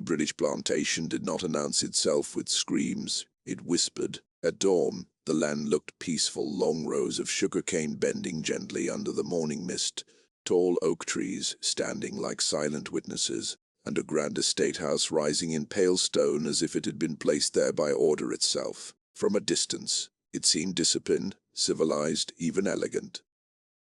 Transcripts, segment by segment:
British plantation did not announce itself with screams, it whispered. At dawn, the land looked peaceful, long rows of sugarcane bending gently under the morning mist, tall oak trees standing like silent witnesses, and a grand estate house rising in pale stone as if it had been placed there by order itself. From a distance, it seemed disciplined, civilized, even elegant.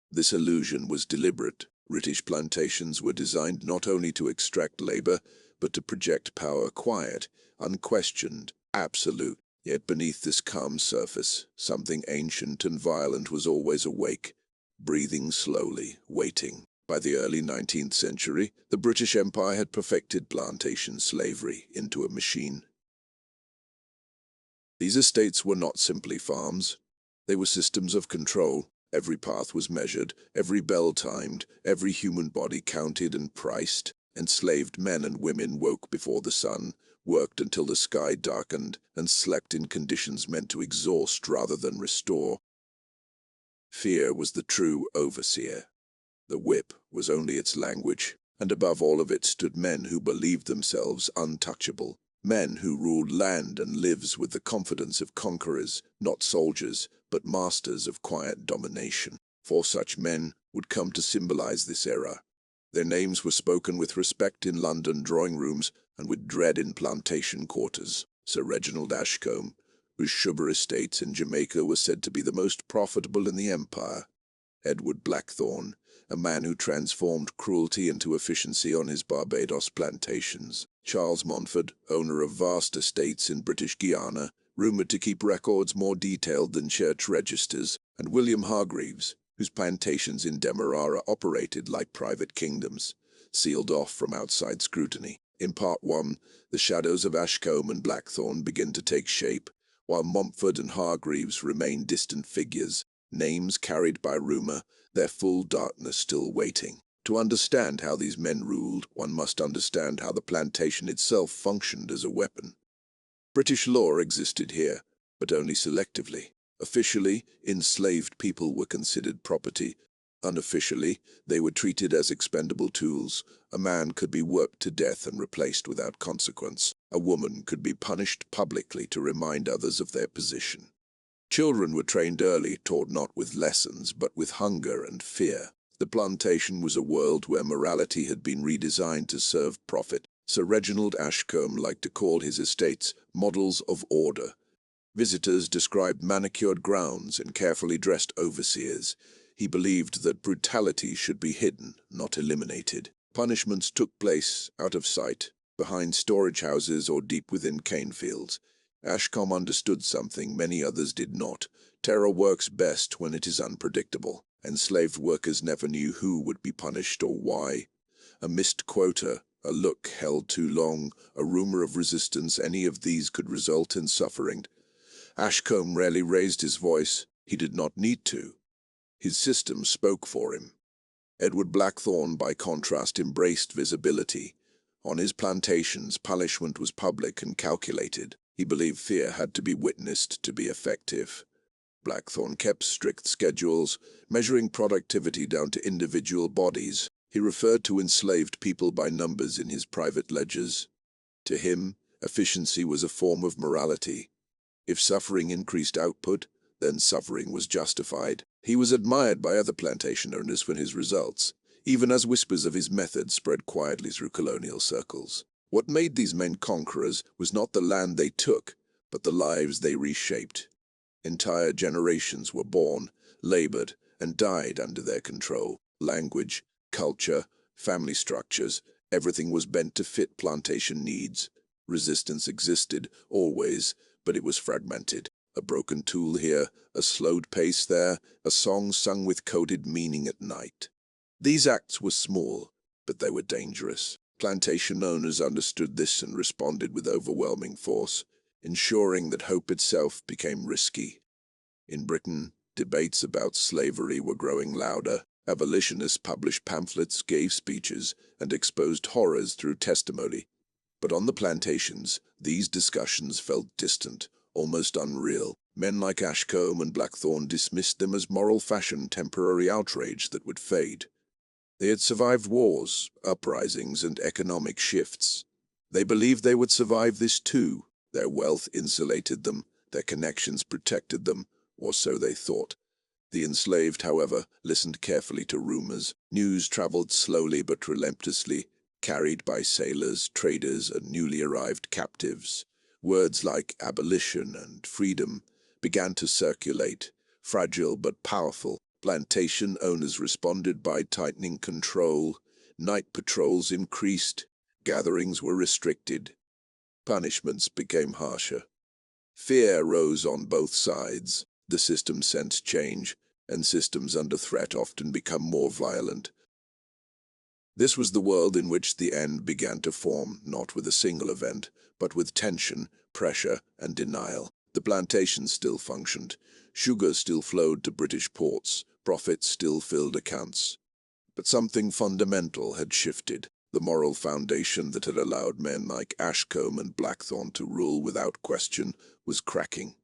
This illusion was deliberate. British plantations were designed not only to extract labor, but to project power, quiet, unquestioned, absolute. Yet beneath this calm surface, something ancient and violent was always awake, breathing slowly, waiting. By the early 19th century, the British Empire had perfected plantation slavery into a machine. These estates were not simply farms. They were systems of control. Every path was measured, every bell timed, every human body counted and priced. Enslaved men and women woke before the sun, worked until the sky darkened, and slept in conditions meant to exhaust rather than restore. Fear was the true overseer. The whip was only its language, and above all of it stood men who believed themselves untouchable, men who ruled land and lives with the confidence of conquerors, not soldiers, but masters of quiet domination. 4 such men would come to symbolize this era. Their names were spoken with respect in London drawing rooms and with dread in plantation quarters. Sir Reginald Ashcombe, whose sugar estates in Jamaica were said to be the most profitable in the empire. Edward Blackthorne, a man who transformed cruelty into efficiency on his Barbados plantations. Charles Montford, owner of vast estates in British Guiana, rumoured to keep records more detailed than church registers. And William Hargreaves, whose plantations in Demerara operated like private kingdoms, sealed off from outside scrutiny. In Part 1, the shadows of Ashcombe and Blackthorne begin to take shape, while Montford and Hargreaves remain distant figures, names carried by rumour, their full darkness still waiting. To understand how these men ruled, one must understand how the plantation itself functioned as a weapon. British law existed here, but only selectively. Officially, enslaved people were considered property. Unofficially, they were treated as expendable tools. A man could be worked to death and replaced without consequence. A woman could be punished publicly to remind others of their position. Children were trained early, taught not with lessons, but with hunger and fear. The plantation was a world where morality had been redesigned to serve profit. Sir Reginald Ashcombe liked to call his estates models of order. Visitors described manicured grounds and carefully dressed overseers. He believed that brutality should be hidden, not eliminated. Punishments took place out of sight, behind storage houses or deep within cane fields. Ashcombe understood something many others did not. Terror works best when it is unpredictable. Enslaved workers never knew who would be punished or why. A missed quota, a look held too long, a rumor of resistance, any of these could result in suffering. Ashcombe rarely raised his voice. He did not need to. His system spoke for him. Edward Blackthorne, by contrast, embraced visibility. On his plantations, punishment was public and calculated. He believed fear had to be witnessed to be effective. Blackthorne kept strict schedules, measuring productivity down to individual bodies. He referred to enslaved people by numbers in his private ledgers. To him, efficiency was a form of morality. If suffering increased output, then suffering was justified. He was admired by other plantation owners for his results, even as whispers of his methods spread quietly through colonial circles. What made these men conquerors was not the land they took, but the lives they reshaped. Entire generations were born, labored, and died under their control. Language, culture, family structures, everything was bent to fit plantation needs. Resistance existed, always, but it was fragmented. A broken tool here, a slowed pace there, a song sung with coded meaning at night. These acts were small, but they were dangerous. Plantation owners understood this and responded with overwhelming force, ensuring that hope itself became risky. In Britain, debates about slavery were growing louder. Abolitionists published pamphlets, gave speeches, and exposed horrors through testimony. But on the plantations, these discussions felt distant, almost unreal. Men like Ashcombe and Blackthorne dismissed them as moral fashion, temporary outrage that would fade. They had survived wars, uprisings, and economic shifts. They believed they would survive this too. Their wealth insulated them, their connections protected them, or so they thought. The enslaved, however, listened carefully to rumors. News traveled slowly but relentlessly, carried by sailors, traders, and newly arrived captives. Words like abolition and freedom began to circulate, fragile but powerful. Plantation owners responded by tightening control. Night patrols increased. Gatherings were restricted. Punishments became harsher. Fear rose on both sides. The system sensed change, and systems under threat often become more violent. This was the world in which the end began to form, not with a single event, but with tension, pressure, and denial. The plantations still functioned. Sugar still flowed to British ports. Profits still filled accounts. But something fundamental had shifted. The moral foundation that had allowed men like Ashcombe and Blackthorne to rule without question was cracking.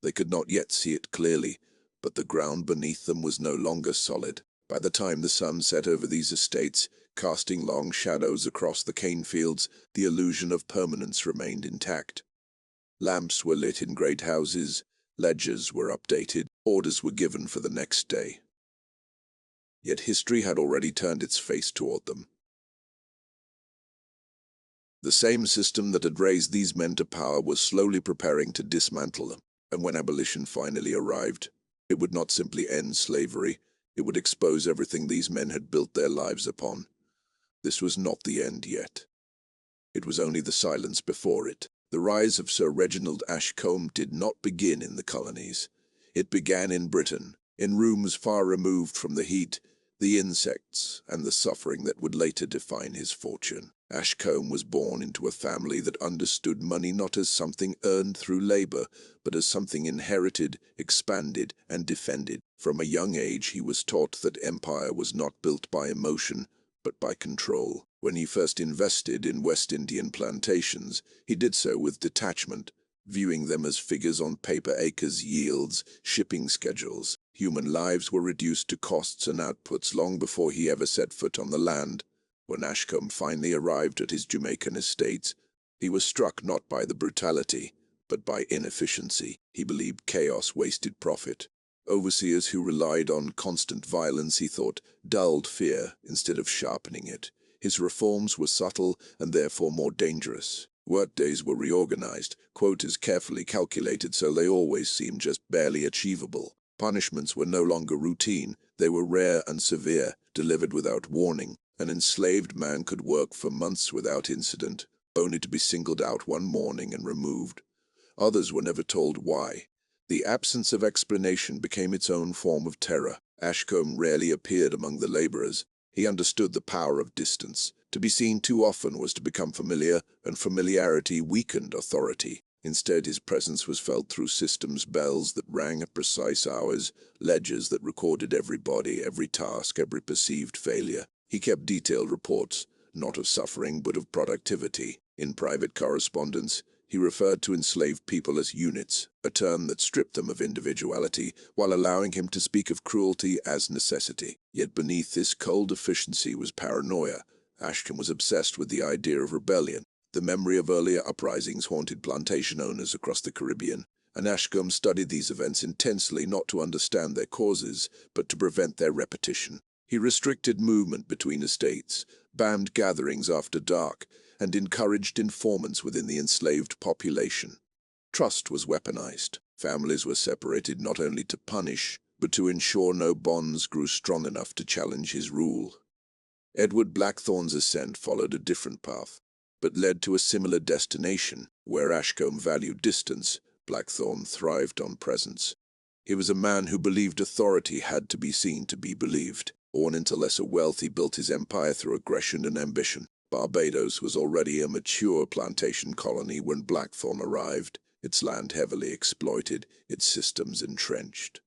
They could not yet see it clearly, but the ground beneath them was no longer solid. By the time the sun set over these estates, casting long shadows across the cane fields, the illusion of permanence remained intact. Lamps were lit in great houses, ledgers were updated, orders were given for the next day. Yet history had already turned its face toward them. The same system that had raised these men to power was slowly preparing to dismantle them, and when abolition finally arrived, it would not simply end slavery, it would expose everything these men had built their lives upon. This was not the end yet. It was only the silence before it. The rise of Sir Reginald Ashcombe did not begin in the colonies. It began in Britain, in rooms far removed from the heat, the insects, and the suffering that would later define his fortune. Ashcombe was born into a family that understood money not as something earned through labor, but as something inherited, expanded, and defended. From a young age he was taught that empire was not built by emotion, but by control. When he first invested in West Indian plantations, he did so with detachment, viewing them as figures on paper: acres, yields, shipping schedules. Human lives were reduced to costs and outputs long before he ever set foot on the land. When Ashcombe finally arrived at his Jamaican estates, he was struck not by the brutality, but by inefficiency. He believed chaos wasted profit. Overseers who relied on constant violence, he thought, dulled fear instead of sharpening it. His reforms were subtle and therefore more dangerous. Workdays were reorganized, quotas carefully calculated so they always seemed just barely achievable. Punishments were no longer routine, they were rare and severe, delivered without warning. An enslaved man could work for months without incident, only to be singled out one morning and removed. Others were never told why. The absence of explanation became its own form of terror. Ashcombe rarely appeared among the laborers. He understood the power of distance. To be seen too often was to become familiar, and familiarity weakened authority. Instead, his presence was felt through systems, bells that rang at precise hours, ledgers that recorded every body, every task, every perceived failure. He kept detailed reports, not of suffering but of productivity. In private correspondence, he referred to enslaved people as units, a term that stripped them of individuality, while allowing him to speak of cruelty as necessity. Yet beneath this cold efficiency was paranoia. Ashcombe was obsessed with the idea of rebellion. The memory of earlier uprisings haunted plantation owners across the Caribbean, and Ashcombe studied these events intensely not to understand their causes, but to prevent their repetition. He restricted movement between estates, banned gatherings after dark, and encouraged informants within the enslaved population. Trust was weaponized. Families were separated not only to punish, but to ensure no bonds grew strong enough to challenge his rule. Edward Blackthorne's ascent followed a different path, but led to a similar destination. Where Ashcombe valued distance, Blackthorne thrived on presence. He was a man who believed authority had to be seen to be believed. Born into lesser wealth, he built his empire through aggression and ambition. Barbados was already a mature plantation colony when Blackthorne arrived, its land heavily exploited, its systems entrenched.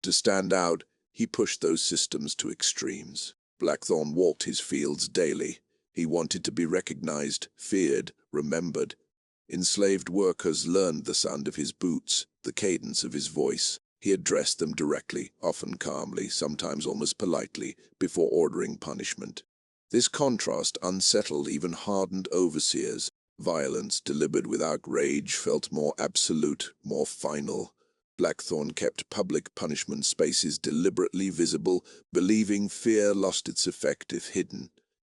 To stand out, he pushed those systems to extremes. Blackthorne walked his fields daily. He wanted to be recognized, feared, remembered. Enslaved workers learned the sound of his boots, the cadence of his voice. He addressed them directly, often calmly, sometimes almost politely, before ordering punishment. This contrast unsettled even hardened overseers. Violence delivered without rage felt more absolute, more final. Blackthorn kept public punishment spaces deliberately visible, believing fear lost its effect if hidden.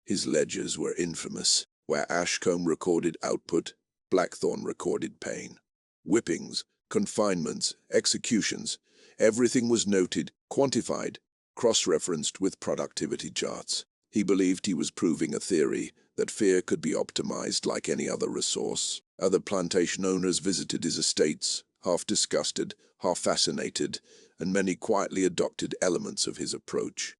His ledgers were infamous. Where Ashcombe recorded output, Blackthorn recorded pain. Whippings, confinements, executions, everything was noted, quantified, cross-referenced with productivity charts. He believed he was proving a theory that fear could be optimized like any other resource. Other plantation owners visited his estates, half disgusted, half fascinated, and many quietly adopted elements of his approach.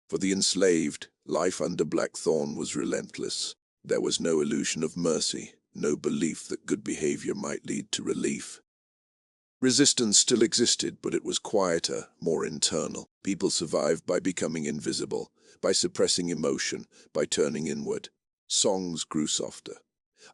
For the enslaved, life under Blackthorn was relentless. There was no illusion of mercy, no belief that good behavior might lead to relief. Resistance still existed, but it was quieter, more internal. People survived by becoming invisible, by suppressing emotion, by turning inward. Songs grew softer.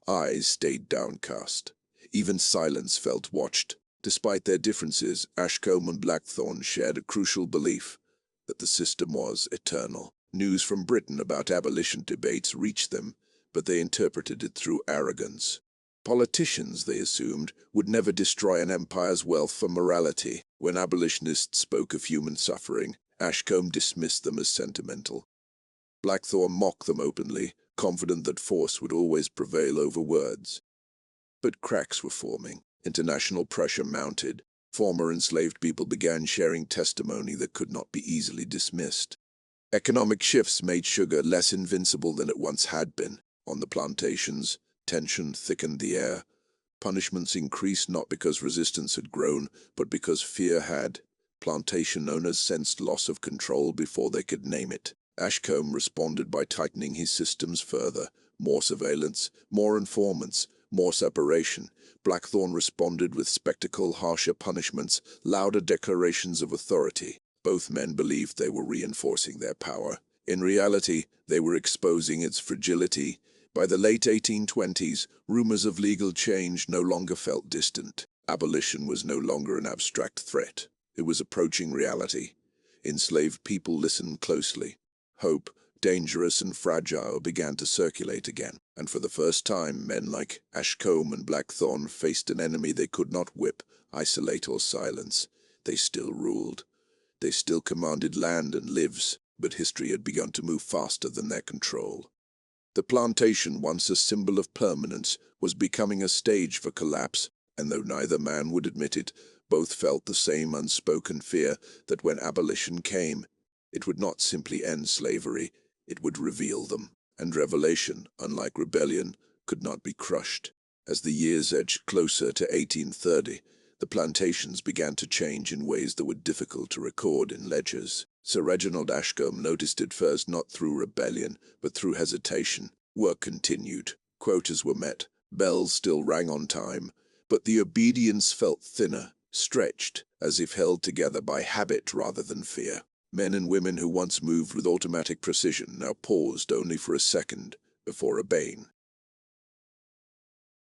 Eyes stayed downcast. Even silence felt watched. Despite their differences, Ashcombe and Blackthorn shared a crucial belief that the system was eternal. News from Britain about abolition debates reached them, but they interpreted it through arrogance. Politicians, they assumed, would never destroy an empire's wealth for morality. When abolitionists spoke of human suffering, Ashcombe dismissed them as sentimental. Blackthorn mocked them openly, confident that force would always prevail over words. But cracks were forming. International pressure mounted. Former enslaved people began sharing testimony that could not be easily dismissed. Economic shifts made sugar less invincible than it once had been. On the plantations, tension thickened the air. Punishments increased not because resistance had grown, but because fear had. Plantation owners sensed loss of control before they could name it. Ashcombe responded by tightening his systems further. More surveillance, more informants, more separation. Blackthorn responded with spectacle, harsher punishments, louder declarations of authority. Both men believed they were reinforcing their power. In reality, they were exposing its fragility. By the late 1820s, rumors of legal change no longer felt distant. Abolition was no longer an abstract threat. It was approaching reality. Enslaved people listened closely. Hope, dangerous and fragile, began to circulate again, and for the first time men like Ashcombe and Blackthorn faced an enemy they could not whip, isolate, or silence. They still ruled. They still commanded land and lives, but history had begun to move faster than their control. The plantation, once a symbol of permanence, was becoming a stage for collapse, and though neither man would admit it, both felt the same unspoken fear that when abolition came, it would not simply end slavery, it would reveal them. And revelation, unlike rebellion, could not be crushed. As the years edged closer to 1830, the plantations began to change in ways that were difficult to record in ledgers. Sir Reginald Ashcombe noticed it first not through rebellion, but through hesitation. Work continued. Quotas were met. Bells still rang on time. But the obedience felt thinner, stretched, as if held together by habit rather than fear. Men and women who once moved with automatic precision now paused only for a second before obeying.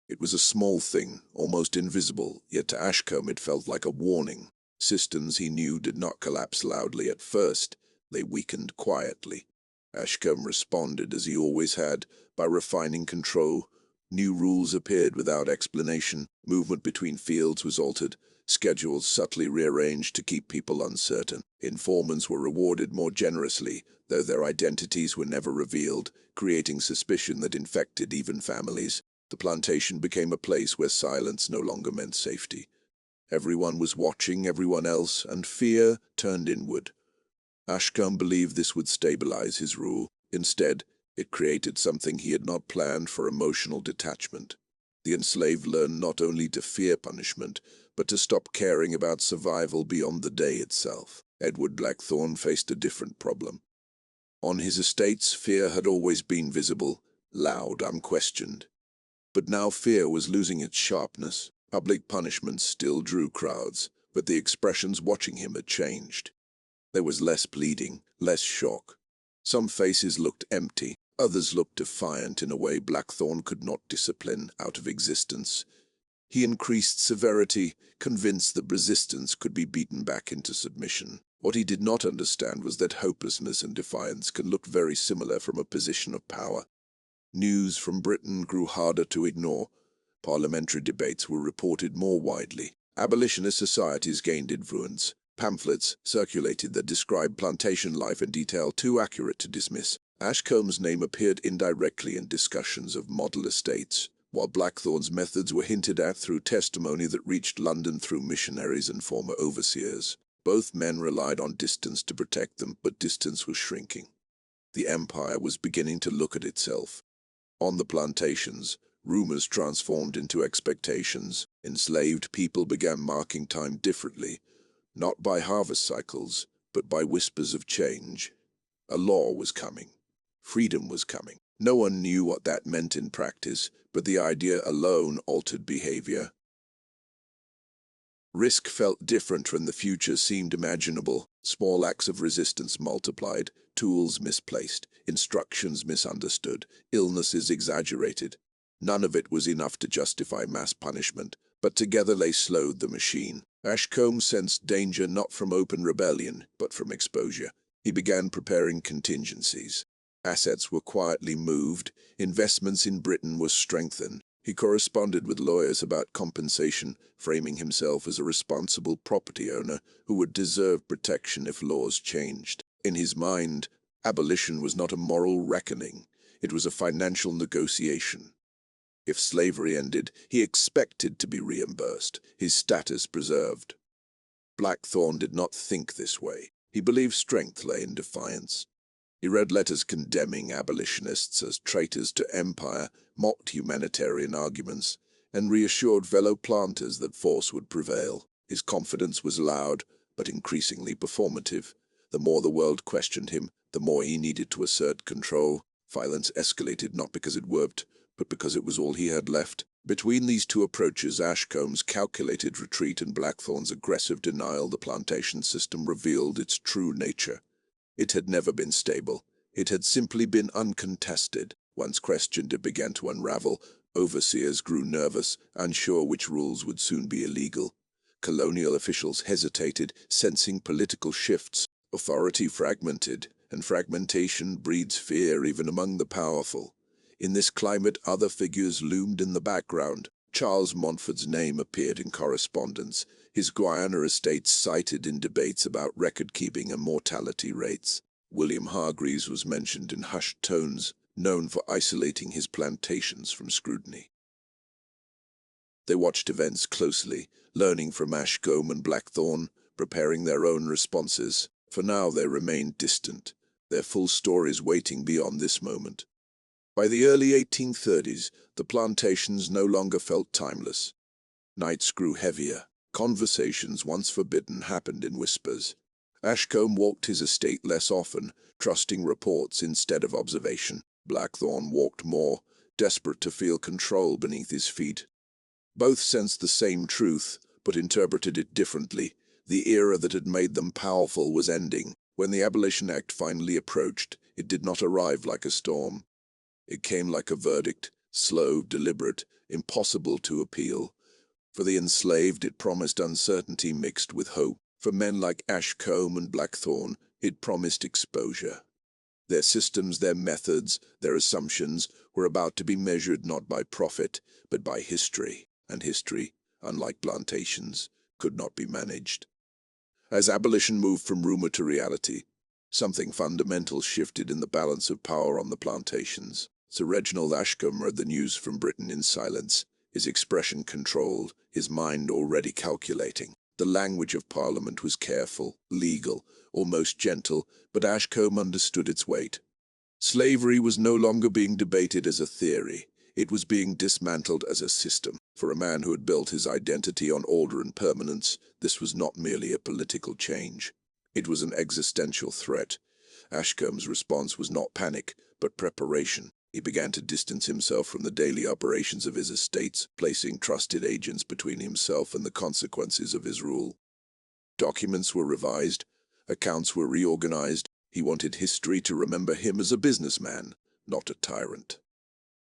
It was a small thing, almost invisible, yet to Ashcombe it felt like a warning. Systems he knew did not collapse loudly at first, they weakened quietly. Ashcombe responded as he always had, by refining control. New rules appeared without explanation, movement between fields was altered, schedules subtly rearranged to keep people uncertain. Informants were rewarded more generously, though their identities were never revealed, creating suspicion that infected even families. The plantation became a place where silence no longer meant safety. Everyone was watching everyone else, and fear turned inward. Ashcombe believed this would stabilize his rule. Instead, it created something he had not planned for: emotional detachment. The enslaved learned not only to fear punishment, but to stop caring about survival beyond the day itself. Edward Blackthorn faced a different problem. On his estates, fear had always been visible, loud, unquestioned. But now fear was losing its sharpness. Public punishments still drew crowds, but the expressions watching him had changed. There was less pleading, less shock. Some faces looked empty, others looked defiant in a way Blackthorn could not discipline out of existence. He increased severity, convinced that resistance could be beaten back into submission. What he did not understand was that hopelessness and defiance can look very similar from a position of power. News from Britain grew harder to ignore. Parliamentary debates were reported more widely. Abolitionist societies gained influence. Pamphlets circulated that described plantation life in detail too accurate to dismiss. Ashcombe's name appeared indirectly in discussions of model estates, while Blackthorn's methods were hinted at through testimony that reached London through missionaries and former overseers. Both men relied on distance to protect them, but distance was shrinking. The empire was beginning to look at itself. On the plantations, rumors transformed into expectations. Enslaved people began marking time differently, not by harvest cycles, but by whispers of change. A law was coming. Freedom was coming. No one knew what that meant in practice, but the idea alone altered behavior. Risk felt different when the future seemed imaginable. Small acts of resistance multiplied, tools misplaced, instructions misunderstood, illnesses exaggerated. None of it was enough to justify mass punishment, but together they slowed the machine. Ashcombe sensed danger not from open rebellion, but from exposure. He began preparing contingencies. Assets were quietly moved, investments in Britain were strengthened. He corresponded with lawyers about compensation, framing himself as a responsible property owner who would deserve protection if laws changed. In his mind, abolition was not a moral reckoning, it was a financial negotiation. If slavery ended, he expected to be reimbursed, his status preserved. Blackthorn did not think this way. He believed strength lay in defiance. He read letters condemning abolitionists as traitors to empire, mocked humanitarian arguments, and reassured fellow planters that force would prevail. His confidence was loud, but increasingly performative. The more the world questioned him, the more he needed to assert control. Violence escalated not because it worked, but because it was all he had left. Between these two approaches, Ashcombe's calculated retreat and Blackthorn's aggressive denial, the plantation system revealed its true nature. It had never been stable. It had simply been uncontested. Once questioned, it began to unravel. Overseers grew nervous, unsure which rules would soon be illegal. Colonial officials hesitated, sensing political shifts. Authority fragmented, and fragmentation breeds fear even among the powerful. In this climate, other figures loomed in the background. Charles Montfort's name appeared in correspondence, his Guiana estates cited in debates about record-keeping and mortality rates. William Hargreaves was mentioned in hushed tones, known for isolating his plantations from scrutiny. They watched events closely, learning from Ashcombe and Blackthorn, preparing their own responses. For now they remained distant, their full stories waiting beyond this moment. By the early 1830s, the plantations no longer felt timeless. Nights grew heavier. Conversations once forbidden happened in whispers. Ashcombe walked his estate less often, trusting reports instead of observation. Blackthorn walked more, desperate to feel control beneath his feet. Both sensed the same truth, but interpreted it differently. The era that had made them powerful was ending. When the Abolition Act finally approached, it did not arrive like a storm. It came like a verdict, slow, deliberate, impossible to appeal. For the enslaved, it promised uncertainty mixed with hope. For men like Ashcombe and Blackthorn, it promised exposure. Their systems, their methods, their assumptions were about to be measured not by profit, but by history. And history, unlike plantations, could not be managed. As abolition moved from rumor to reality, something fundamental shifted in the balance of power on the plantations. Sir Reginald Ashcombe read the news from Britain in silence, his expression controlled, his mind already calculating. The language of Parliament was careful, legal, almost gentle, but Ashcombe understood its weight. Slavery was no longer being debated as a theory. It was being dismantled as a system. For a man who had built his identity on order and permanence, this was not merely a political change. It was an existential threat. Ashcombe's response was not panic, but preparation. He began to distance himself from the daily operations of his estates, placing trusted agents between himself and the consequences of his rule. Documents were revised, accounts were reorganized. He wanted history to remember him as a businessman, not a tyrant.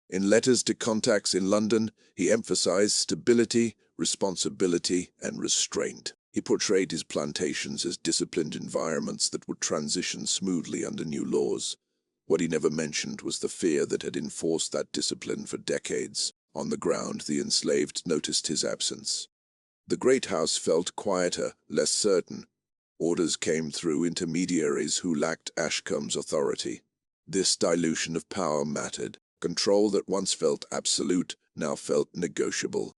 In letters to contacts in London, he emphasized stability, responsibility, and restraint. He portrayed his plantations as disciplined environments that would transition smoothly under new laws. What he never mentioned was the fear that had enforced that discipline for decades. On the ground, the enslaved noticed his absence. The great house felt quieter, less certain. Orders came through intermediaries who lacked Ashcombe's authority. This dilution of power mattered. Control that once felt absolute now felt negotiable.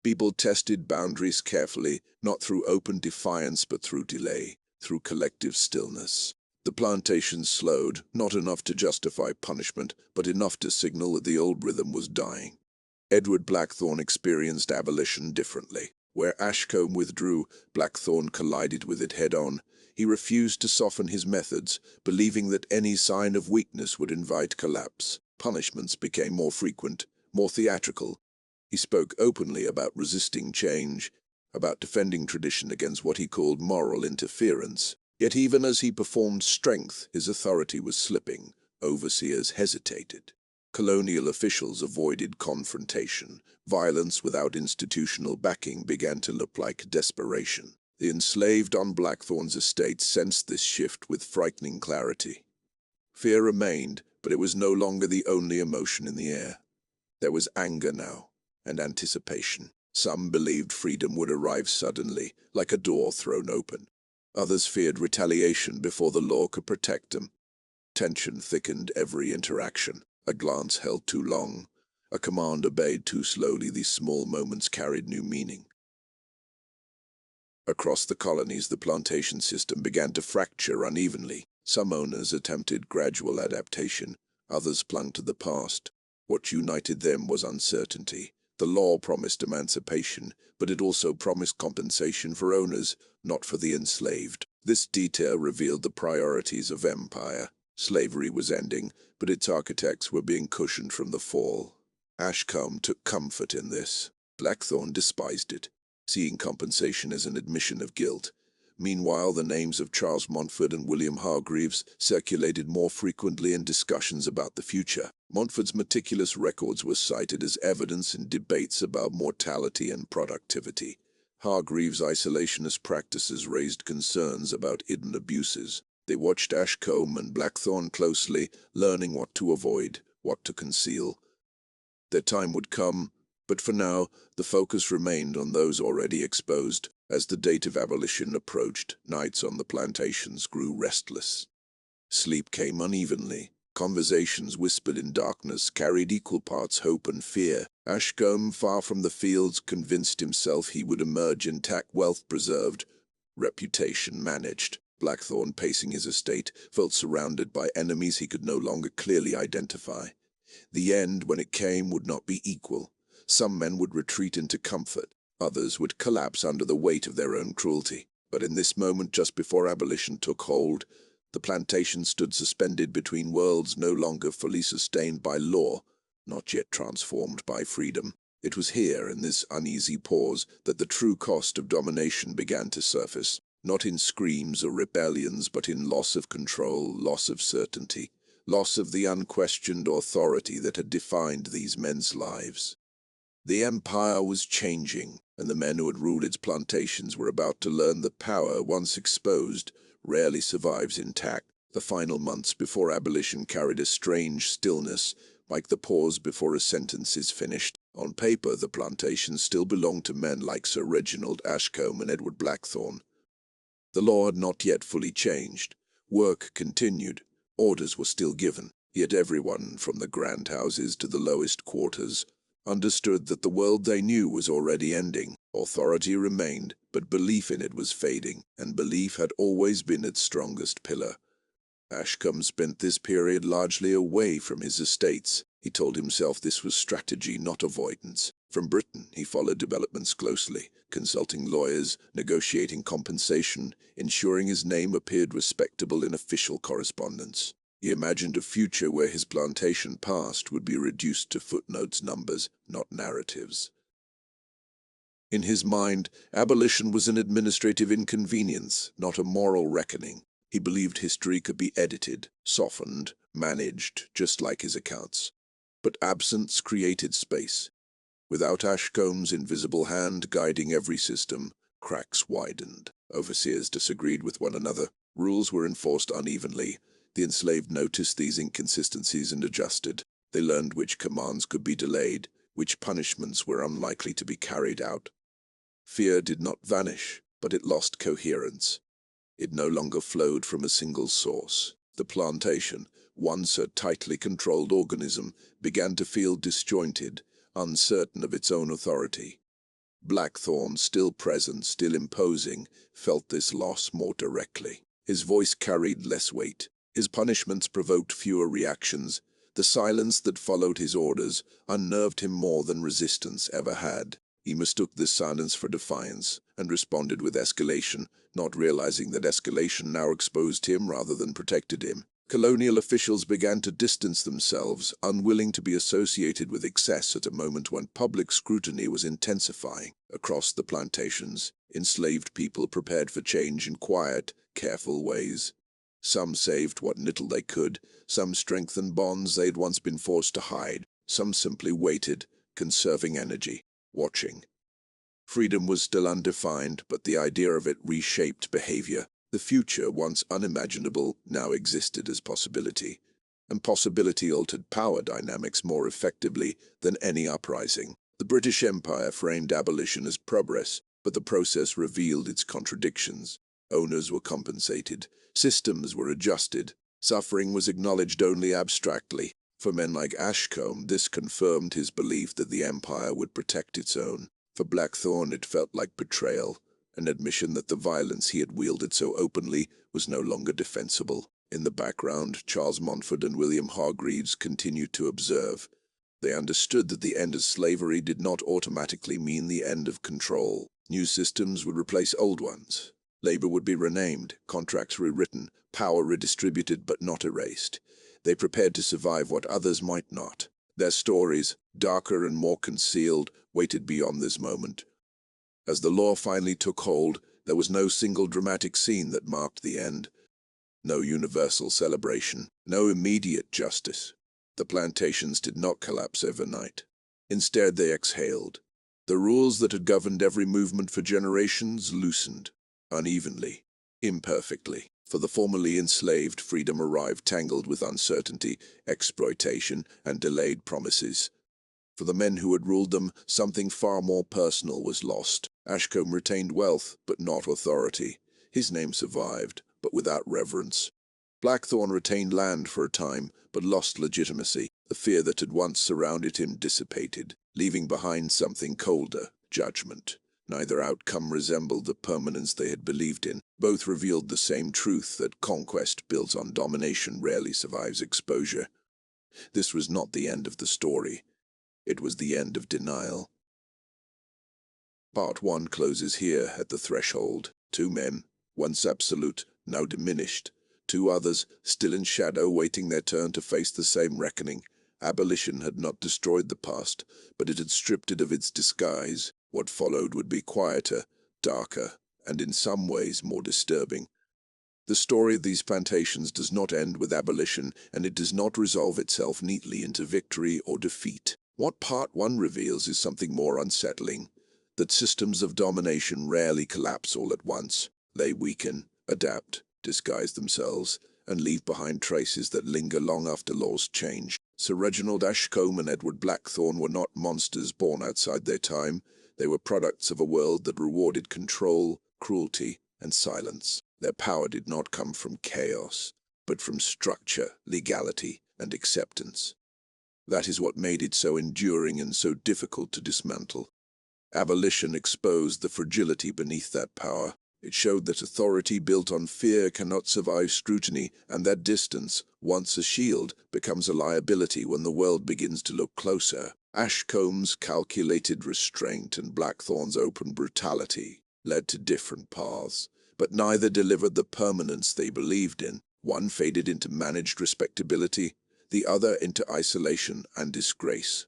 People tested boundaries carefully, not through open defiance but through delay, through collective stillness. The plantations slowed, not enough to justify punishment, but enough to signal that the old rhythm was dying. Edward Blackthorne experienced abolition differently. Where Ashcombe withdrew, Blackthorne collided with it head-on. He refused to soften his methods, believing that any sign of weakness would invite collapse. Punishments became more frequent, more theatrical. He spoke openly about resisting change, about defending tradition against what he called moral interference. Yet even as he performed strength, his authority was slipping. Overseers hesitated. Colonial officials avoided confrontation. Violence without institutional backing began to look like desperation. The enslaved on Blackthorne's estate sensed this shift with frightening clarity. Fear remained, but it was no longer the only emotion in the air. There was anger now, and anticipation. Some believed freedom would arrive suddenly, like a door thrown open. Others feared retaliation before the law could protect them. Tension thickened every interaction. A glance held too long. A command obeyed too slowly. These small moments carried new meaning. Across the colonies, the plantation system began to fracture unevenly. Some owners attempted gradual adaptation. Others clung to the past. What united them was uncertainty. The law promised emancipation, but it also promised compensation for owners, not for the enslaved. This detail revealed the priorities of empire. Slavery was ending, but its architects were being cushioned from the fall. Ashcombe took comfort in this. Blackthorne despised it, seeing compensation as an admission of guilt. Meanwhile, the names of Charles Montfort and William Hargreaves circulated more frequently in discussions about the future. Montfort's meticulous records were cited as evidence in debates about mortality and productivity. Hargreaves' isolationist practices raised concerns about hidden abuses. They watched Ashcombe and Blackthorne closely, learning what to avoid, what to conceal. Their time would come, but for now, the focus remained on those already exposed. As the date of abolition approached, nights on the plantations grew restless. Sleep came unevenly. Conversations whispered in darkness carried equal parts hope and fear. Ashcombe, far from the fields, convinced himself he would emerge intact, wealth preserved, reputation managed. Blackthorne, pacing his estate, felt surrounded by enemies he could no longer clearly identify. The end, when it came, would not be equal. Some men would retreat into comfort. Others would collapse under the weight of their own cruelty. But in this moment, just before abolition took hold, the plantation stood suspended between worlds no longer fully sustained by law, not yet transformed by freedom. It was here, in this uneasy pause, that the true cost of domination began to surface, not in screams or rebellions, but in loss of control, loss of certainty, loss of the unquestioned authority that had defined these men's lives. The empire was changing, and the men who had ruled its plantations were about to learn that power, once exposed, rarely survives intact. The final months before abolition carried a strange stillness, like the pause before a sentence is finished. On paper, the plantations still belonged to men like Sir Reginald Ashcombe and Edward Blackthorne. The law had not yet fully changed. Work continued. Orders were still given. Yet everyone, from the grand houses to the lowest quarters, understood that the world they knew was already ending. Authority remained, but belief in it was fading, and belief had always been its strongest pillar. Ashcombe spent this period largely away from his estates. He told himself this was strategy, not avoidance. From Britain, he followed developments closely, consulting lawyers, negotiating compensation, ensuring his name appeared respectable in official correspondence. He imagined a future where his plantation past would be reduced to footnotes, numbers, not narratives. In his mind, abolition was an administrative inconvenience, not a moral reckoning. He believed history could be edited, softened, managed, just like his accounts. But absence created space. Without Ashcombe's invisible hand guiding every system, Cracks widened. Overseers disagreed with one another. Rules were enforced unevenly. The enslaved noticed these inconsistencies and adjusted. They learned which commands could be delayed, which punishments were unlikely to be carried out. Fear did not vanish, but it lost coherence. It no longer flowed from a single source. The plantation, once a tightly controlled organism, began to feel disjointed, uncertain of its own authority. Blackthorn, still present, still imposing, felt this loss more directly. His voice carried less weight. His punishments provoked fewer reactions. The silence that followed his orders unnerved him more than resistance ever had. He mistook this silence for defiance, and responded with escalation, not realizing that escalation now exposed him rather than protected him. Colonial officials began to distance themselves, unwilling to be associated with excess at a moment when public scrutiny was intensifying. Across the plantations, enslaved people prepared for change in quiet, careful ways. Some saved what little they could, some strengthened bonds they had once been forced to hide, some simply waited, conserving energy, watching. Freedom was still undefined, but the idea of it reshaped behavior. The future, once unimaginable, now existed as possibility, and possibility altered power dynamics more effectively than any uprising. The British Empire framed abolition as progress, but the process revealed its contradictions. Owners were compensated, systems were adjusted, suffering was acknowledged only abstractly. For men like Ashcombe, this confirmed his belief that the empire would protect its own. For Blackthorn, it felt like betrayal, an admission that the violence he had wielded so openly was no longer defensible. In the background, Charles Montfort and William Hargreaves continued to observe. They understood that the end of slavery did not automatically mean the end of control. New systems would replace old ones. Labor would be renamed, contracts rewritten, power redistributed but not erased. They prepared to survive what others might not. Their stories, darker and more concealed, waited beyond this moment. As the law finally took hold, there was no single dramatic scene that marked the end. No universal celebration, no immediate justice. The plantations did not collapse overnight. Instead, they exhaled. The rules that had governed every movement for generations loosened, unevenly, imperfectly. For the formerly enslaved, freedom arrived tangled with uncertainty, exploitation, and delayed promises. For the men who had ruled them, something far more personal was lost. Ashcombe retained wealth, but not authority. His name survived, but without reverence. Blackthorn retained land for a time, but lost legitimacy. The fear that had once surrounded him dissipated, leaving behind something colder, judgment. Neither outcome resembled the permanence they had believed in. Both revealed the same truth, that conquest built on domination rarely survives exposure. This was not the end of the story. It was the end of denial. Part 1 closes here at the threshold. Two men, once absolute, now diminished. Two others, still in shadow, waiting their turn to face the same reckoning. Abolition had not destroyed the past, but it had stripped it of its disguise. What followed would be quieter, darker, and in some ways more disturbing. The story of these plantations does not end with abolition, and it does not resolve itself neatly into victory or defeat. What Part 1 reveals is something more unsettling, that systems of domination rarely collapse all at once. They weaken, adapt, disguise themselves, and leave behind traces that linger long after laws change. Sir Reginald Ashcombe and Edward Blackthorn were not monsters born outside their time. They were products of a world that rewarded control, cruelty, and silence. Their power did not come from chaos, but from structure, legality, and acceptance. That is what made it so enduring and so difficult to dismantle. Abolition exposed the fragility beneath that power. It showed that authority built on fear cannot survive scrutiny, and that distance, once a shield, becomes a liability when the world begins to look closer. Ashcombe's calculated restraint and Blackthorn's open brutality led to different paths, but neither delivered the permanence they believed in. One faded into managed respectability, the other into isolation and disgrace.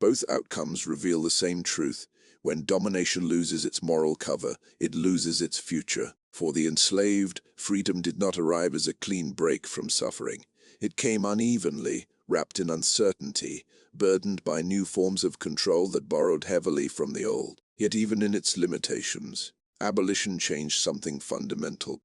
Both outcomes reveal the same truth. When domination loses its moral cover, it loses its future. For the enslaved, freedom did not arrive as a clean break from suffering. It came unevenly, wrapped in uncertainty, burdened by new forms of control that borrowed heavily from the old. Yet even in its limitations, Abolition changed something fundamental.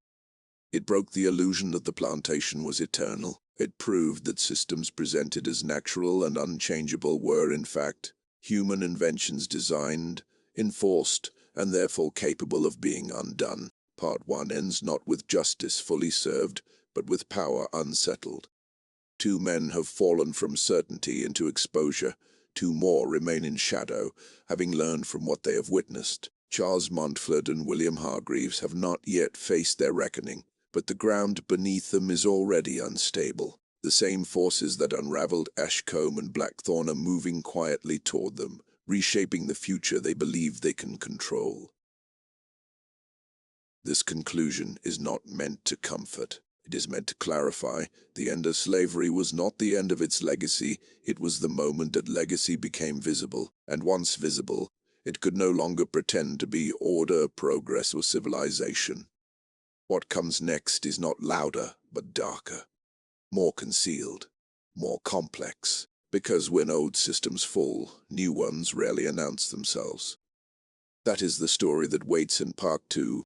It broke the illusion that the plantation was eternal. It proved that systems presented as natural and unchangeable were, in fact, human inventions designed, enforced, and therefore capable of being undone. Part 1 ends not with justice fully served, but with power unsettled. 2 men have fallen from certainty into exposure. 2 more remain in shadow, having learned from what they have witnessed. Charles Montfort and William Hargreaves have not yet faced their reckoning, but the ground beneath them is already unstable. The same forces that unraveled Ashcombe and Blackthorn are moving quietly toward them, reshaping the future they believe they can control. This conclusion is not meant to comfort. It is meant to clarify. The end of slavery was not the end of its legacy. It was the moment that legacy became visible, and once visible, it could no longer pretend to be order, progress, or civilization. What comes next is not louder, but darker, more concealed, more complex, because when old systems fall, new ones rarely announce themselves. That is the story that waits in Part 2.